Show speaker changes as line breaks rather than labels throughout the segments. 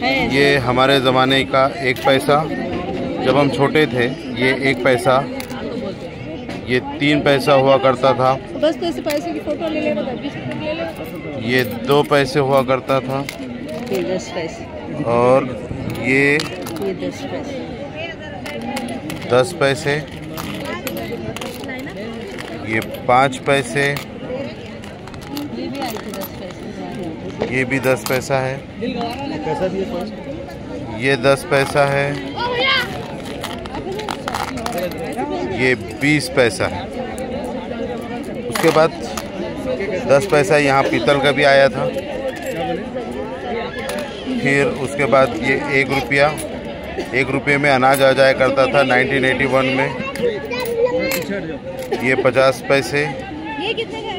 ये हमारे ज़माने का 1 पैसा, जब हम छोटे थे ये 1 पैसा, ये 3 पैसा हुआ करता था।
बस तो ऐसे पैसे की फोटो ले लेना, 20 रुपये ले लेना।
ये 2 पैसे हुआ करता था।
ये 10 पैसे। और
ये
10 पैसे।
10 पैसे, ये 5 पैसे, ये भी 10 पैसा है, ये 10 पैसा है, ये 20 पैसा है। उसके बाद 10 पैसा यहाँ पीतल का भी आया था। फिर उसके बाद ये 1 रुपया, 1 रुपये में अनाज आ जाया करता था 1981 में। ये 50 पैसे,
ये कितने का है?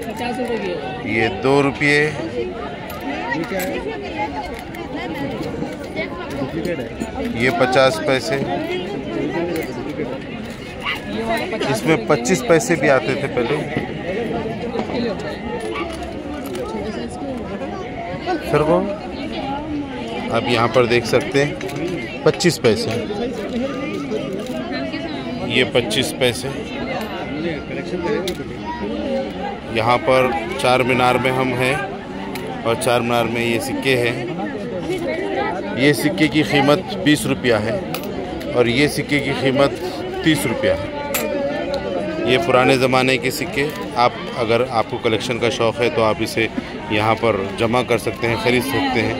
50 रुपये की। ये
2 रुपये, ये 50 पैसे। इसमें 25 पैसे भी आते थे पहले। सर वो आप यहाँ पर देख सकते हैं 25 पैसे, ये 25 पैसे। यहाँ पर चार मीनार में हम हैं और चार मीनार में ये सिक्के हैं। ये सिक्के की कीमत 20 रुपया है और ये सिक्के की कीमत 30 रुपया है। ये पुराने ज़माने के सिक्के, आप अगर आपको कलेक्शन का शौक़ है तो आप इसे यहाँ पर जमा कर सकते हैं, ख़रीद सकते हैं।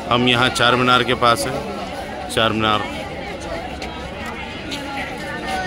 हम यहाँ चार मीनार के पास हैं। चार मीनार